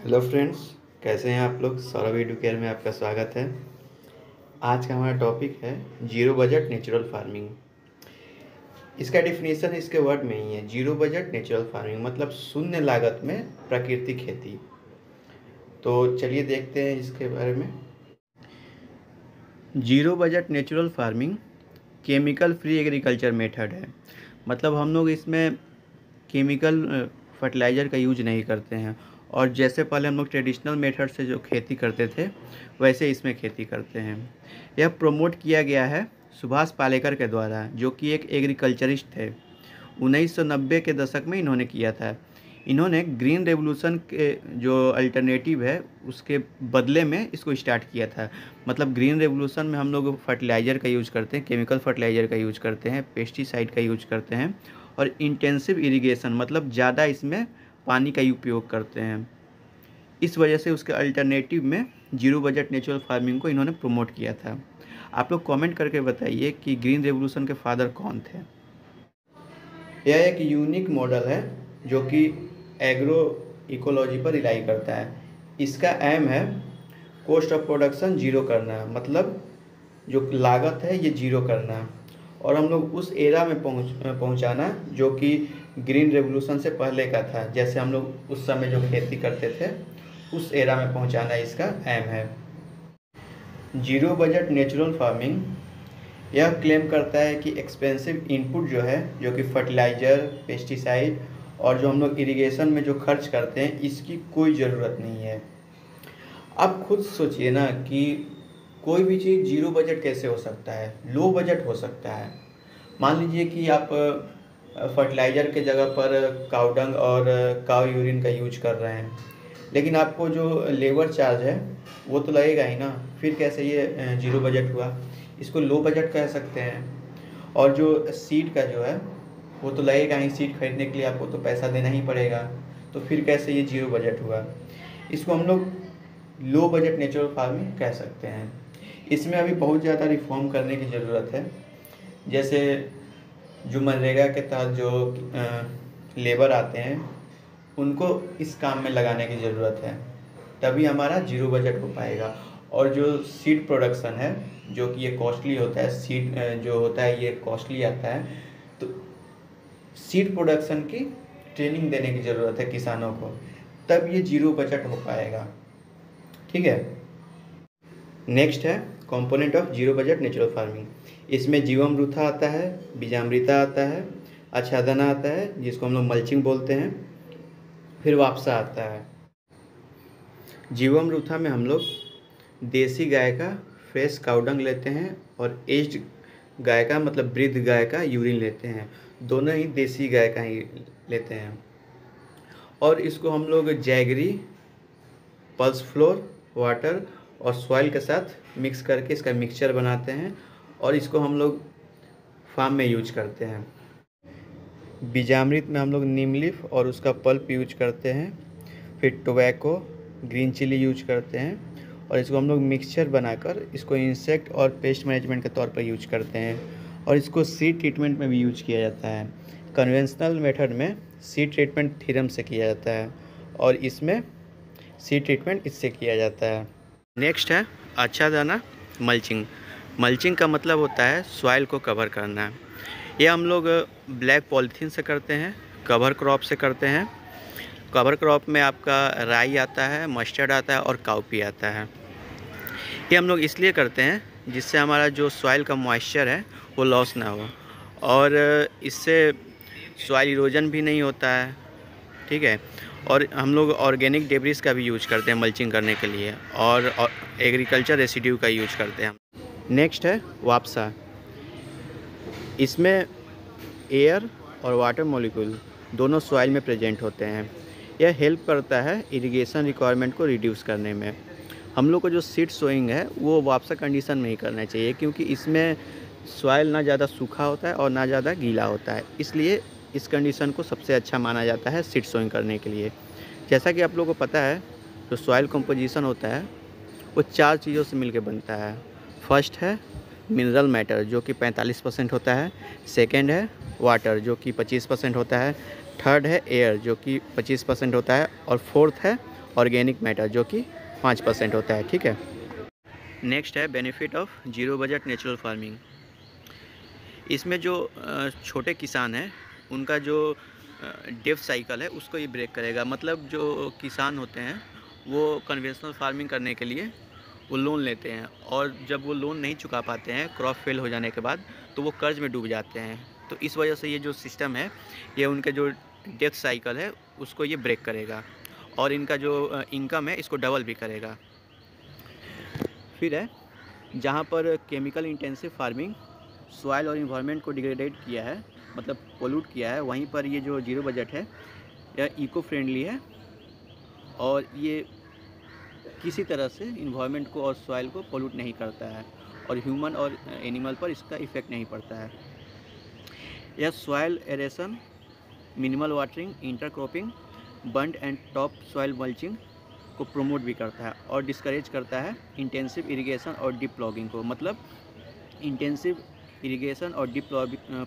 Hello friends, कैसे हैं आप लोग। सौरभ एडुकेयर में आपका स्वागत है। आज का हमारा टॉपिक है जीरो बजट नेचुरल फार्मिंग। इसका डिफिनीशन इसके वर्ड में ही है, जीरो बजट नेचुरल फार्मिंग मतलब शून्य लागत में प्राकृतिक खेती। तो चलिए देखते हैं इसके बारे में। Zero budget natural farming chemical free agriculture method है। मतलब हम लोग इसमें केमिकल फर्टिलाइज़र का यूज नहीं करते हैं, और जैसे पहले हम लोग ट्रेडिशनल मेथड से जो खेती करते थे वैसे इसमें खेती करते हैं। यह प्रमोट किया गया है सुभाष पालेकर के द्वारा, जो कि एक एग्रीकल्चरिस्ट थे। 1990 के दशक में इन्होंने किया था। इन्होंने ग्रीन रेवोल्यूशन के जो अल्टरनेटिव है उसके बदले में इसको स्टार्ट किया था। मतलब ग्रीन रेवोल्यूशन में हम लोग फर्टिलाइज़र का यूज करते हैं, केमिकल फर्टिलाइज़र का यूज करते हैं, पेस्टिसाइड का यूज करते हैं, और इंटेंसिव इरिगेशन मतलब ज़्यादा इसमें पानी का उपयोग करते हैं। इस वजह से उसके अल्टरनेटिव में जीरो बजट नेचुरल फार्मिंग को इन्होंने प्रमोट किया था। आप लोग कमेंट करके बताइए कि ग्रीन रेवोल्यूशन के फादर कौन थे। यह एक यूनिक मॉडल है जो कि एग्रो इकोलॉजी पर रिलाई करता है। इसका एम है कॉस्ट ऑफ प्रोडक्शन जीरो करना, मतलब जो लागत है ये जीरो करना, और हम लोग उस एरा में पहुंचाना जो कि ग्रीन रेवोल्यूशन से पहले का था। जैसे हम लोग उस समय जो खेती करते थे उस एरा में पहुंचाना इसका एम है। जीरो बजट नेचुरल फार्मिंग यह क्लेम करता है कि एक्सपेंसिव इनपुट जो है, जो कि फर्टिलाइज़र, पेस्टिसाइड और जो हम लोग इरिगेशन में जो खर्च करते हैं, इसकी कोई ज़रूरत नहीं है। आप खुद सोचिए ना कि कोई भी चीज़ जीरो बजट कैसे हो सकता है, लो बजट हो सकता है। मान लीजिए कि आप फर्टिलाइज़र के जगह पर काऊ डंग और काऊ यूरिन का यूज कर रहे हैं, लेकिन आपको जो लेबर चार्ज है वो तो लगेगा ही ना। फिर कैसे ये जीरो बजट हुआ। इसको लो बजट कह सकते हैं। और जो सीड का जो है वो तो लगेगा ही, सीड खरीदने के लिए आपको तो पैसा देना ही पड़ेगा। तो फिर कैसे ये जीरो बजट हुआ। इसको हम लोग लो बजट नेचुरल फार्मिंग कह सकते हैं। इसमें अभी बहुत ज़्यादा रिफॉर्म करने की ज़रूरत है। जैसे जो मनरेगा के तहत जो लेबर आते हैं उनको इस काम में लगाने की ज़रूरत है, तभी हमारा जीरो बजट हो पाएगा। और जो सीड प्रोडक्शन है जो कि ये कॉस्टली होता है, सीड जो होता है ये कॉस्टली आता है, तो सीड प्रोडक्शन की ट्रेनिंग देने की ज़रूरत है किसानों को, तब ये जीरो बजट हो पाएगा। ठीक है। नेक्स्ट है component of zero budget natural farming. इसमें जीवामृता आता है, बीजामृता आता है, आच्छादना आता है जिसको हम लोग मल्चिंग बोलते हैं, फिर वापसा आता है। जीवामृता में हम लोग देसी गाय का फ्रेश काउडंग लेते हैं और एज्ड गाय का मतलब वृद्ध गाय का यूरिन लेते हैं। दोनों ही देसी गाय का ही लेते हैं, और इसको हम लोग जैगरी, पल्स फ्लोर, वाटर और सॉइल के साथ मिक्स करके इसका मिक्सचर बनाते हैं, और इसको हम लोग फार्म में यूज करते हैं। बीजामृत में हम लोग नीम लीफ और उसका पल्प यूज करते हैं, फिर टोबैको, ग्रीन चिली यूज करते हैं, और इसको हम लोग मिक्सचर बनाकर इसको इंसेक्ट और पेस्ट मैनेजमेंट के तौर पर यूज करते हैं। और इसको सीड ट्रीटमेंट में भी यूज किया जाता है। कन्वेंशनल मेथड में सीड ट्रीटमेंट थीरम से किया जाता है, और इसमें सीड ट्रीटमेंट इससे किया जाता है। नेक्स्ट है आच्छादना मल्चिंग। मल्चिंग का मतलब होता है सॉइल को कवर करना। ये हम लोग ब्लैक पॉलीथीन से करते हैं, कवर क्रॉप से करते हैं। कवर क्रॉप में आपका राई आता है, मस्टर्ड आता है और काउपी आता है। ये हम लोग इसलिए करते हैं जिससे हमारा जो सॉइल का मॉइस्चर है वो लॉस ना हो, और इससे सॉइल इरोजन भी नहीं होता है। ठीक है। और हम लोग ऑर्गेनिक डेब्रिस का भी यूज करते हैं मल्चिंग करने के लिए, और एग्रीकल्चर रेसिड्यू का यूज करते हैं। नेक्स्ट है वापसा। इसमें एयर और वाटर मॉलिक्यूल दोनों सॉइल में प्रेजेंट होते हैं। यह हेल्प करता है इरिगेशन रिक्वायरमेंट को रिड्यूस करने में। हम लोग को जो सीड सोइंग है वो वापसा कंडीशन में ही करना चाहिए, क्योंकि इसमें सॉइल ना ज़्यादा सूखा होता है और ना ज़्यादा गीला होता है, इसलिए इस कंडीशन को सबसे अच्छा माना जाता है सीड सोइंग करने के लिए। जैसा कि आप लोगों को पता है, जो सॉइल कंपोजिशन होता है वो 4 चीज़ों से मिलकर बनता है। फर्स्ट है मिनरल मैटर जो कि 45% होता है, सेकेंड है वाटर जो कि 25% होता है, थर्ड है एयर जो कि 25% होता है, और फोर्थ है ऑर्गेनिक मैटर जो कि 5% होता है। ठीक है, नेक्स्ट है benefit of zero budget natural farming. इसमें जो छोटे किसान हैं उनका जो डेप्थ साइकिल है उसको ये ब्रेक करेगा। मतलब जो किसान होते हैं वो कन्वेंशनल फार्मिंग करने के लिए वो लोन लेते हैं, और जब वो लोन नहीं चुका पाते हैं क्रॉप फेल हो जाने के बाद, तो वो कर्ज में डूब जाते हैं। तो इस वजह से ये जो सिस्टम है ये उनके जो डेप्थ साइकिल है उसको ये ब्रेक करेगा, और इनका जो इनकम है इसको डबल भी करेगा। फिर है जहाँ पर केमिकल इंटेंसिव फार्मिंग सॉइल और इन्वायरमेंट को डिग्रेडेट किया है, मतलब पोल्यूट किया है, वहीं पर ये जो जीरो बजट है यह इको फ्रेंडली है, और ये किसी तरह से इन्वायरमेंट को और सॉइल को पोल्यूट नहीं करता है, और ह्यूमन और एनिमल पर इसका इफ़ेक्ट नहीं पड़ता है। यह soil aeration, minimal watering, intercropping, bund and top soil mulching को प्रमोट भी करता है, और डिस्करेज करता है इंटेंसिव इरिगेशन और डीप प्लॉगिंग को। मतलब इंटेंसिव इरिगेशन और डीप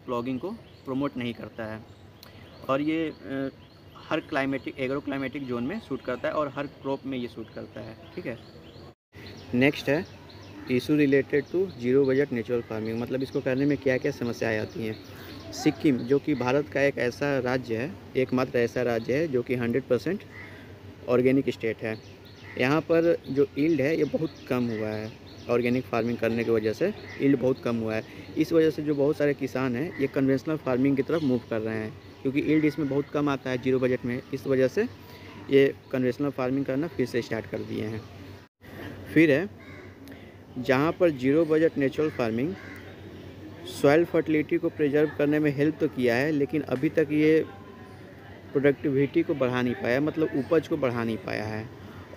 प्लॉगिंग को प्रमोट नहीं करता है, और ये हर क्लाइमेटिक एग्रो क्लाइमेटिक जोन में सूट करता है, और हर क्रॉप में ये सूट करता है। ठीक है, नेक्स्ट है issue related to zero budget natural farming. मतलब इसको करने में क्या क्या समस्याएं आती हैं। सिक्किम जो कि भारत का एक ऐसा राज्य है, एकमात्र ऐसा राज्य है जो कि 100% ऑर्गेनिक स्टेट है। यहाँ पर जो यील्ड है ये बहुत कम हुआ है, ऑर्गेनिक फार्मिंग करने की वजह से यील्ड बहुत कम हुआ है। इस वजह से जो बहुत सारे किसान हैं ये कन्वेंशनल फार्मिंग की तरफ मूव कर रहे हैं, क्योंकि यील्ड इसमें बहुत कम आता है जीरो बजट में। इस वजह से ये कन्वेंशनल फार्मिंग करना फिर से स्टार्ट कर दिए हैं। फिर है जहाँ पर zero budget natural farming soil fertility को प्रिजर्व करने में हेल्प तो किया है, लेकिन अभी तक ये प्रोडक्टिविटी को बढ़ा नहीं पाया, मतलब उपज को बढ़ा नहीं पाया है,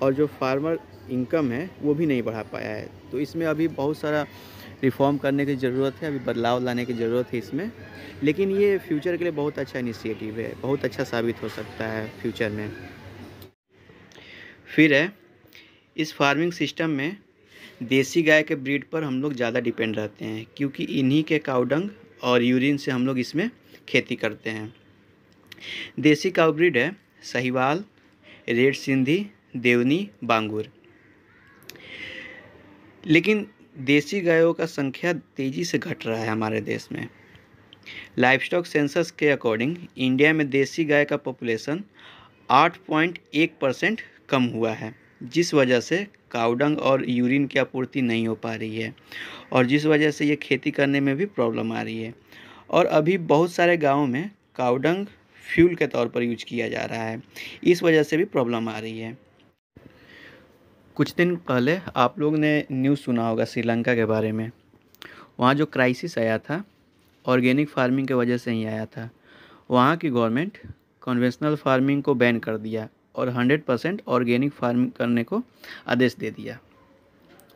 और जो फार्मर इनकम है वो भी नहीं बढ़ा पाया है। तो इसमें अभी बहुत सारा रिफॉर्म करने की ज़रूरत है, अभी बदलाव लाने की ज़रूरत है इसमें। लेकिन ये फ्यूचर के लिए बहुत अच्छा इनिशिएटिव है, बहुत अच्छा साबित हो सकता है फ्यूचर में। फिर है इस फार्मिंग सिस्टम में देसी गाय के ब्रीड पर हम लोग ज़्यादा डिपेंड रहते हैं, क्योंकि इन्हीं के काउडंग और यूरिन से हम लोग इसमें खेती करते हैं। देसी काउ ब्रीड है साहिवाल, रेड सिंधी, देवनी, बांगुर। लेकिन देसी गायों का संख्या तेज़ी से घट रहा है हमारे देश में। लाइवस्टॉक सेंसस के अकॉर्डिंग इंडिया में देसी गाय का पॉपुलेशन 8.1% कम हुआ है, जिस वजह से काउडंग और यूरिन की आपूर्ति नहीं हो पा रही है, और जिस वजह से ये खेती करने में भी प्रॉब्लम आ रही है। और अभी बहुत सारे गाँवों में काउडंग फ्यूल के तौर पर यूज किया जा रहा है, इस वजह से भी प्रॉब्लम आ रही है। कुछ दिन पहले आप लोग ने न्यूज़ सुना होगा श्रीलंका के बारे में। वहाँ जो क्राइसिस आया था ऑर्गेनिक फार्मिंग की वजह से ही आया था। वहाँ की गवर्नमेंट कन्वेंशनल फार्मिंग को बैन कर दिया और 100% ऑर्गेनिक फार्मिंग करने को आदेश दे दिया।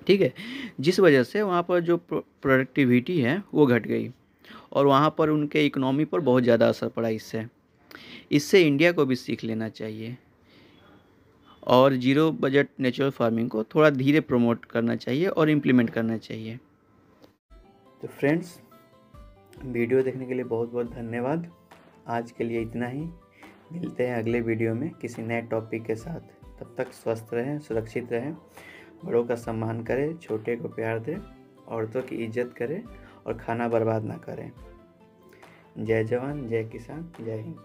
ठीक है, जिस वजह से वहाँ पर जो प्रोडक्टिविटी है वो घट गई, और वहाँ पर उनके इकोनॉमी पर बहुत ज़्यादा असर पड़ा। इससे इंडिया को भी सीख लेना चाहिए, और जीरो बजट नेचुरल फार्मिंग को थोड़ा धीरे प्रमोट करना चाहिए और इम्प्लीमेंट करना चाहिए। तो फ्रेंड्स, वीडियो देखने के लिए बहुत बहुत धन्यवाद। आज के लिए इतना ही। मिलते हैं अगले वीडियो में किसी नए टॉपिक के साथ। तब तक स्वस्थ रहें, सुरक्षित रहें, बड़ों का सम्मान करें, छोटे को प्यार दें, औरतों की इज्जत करें और खाना बर्बाद ना करें। जय जवान, जय किसान, जय हिंद।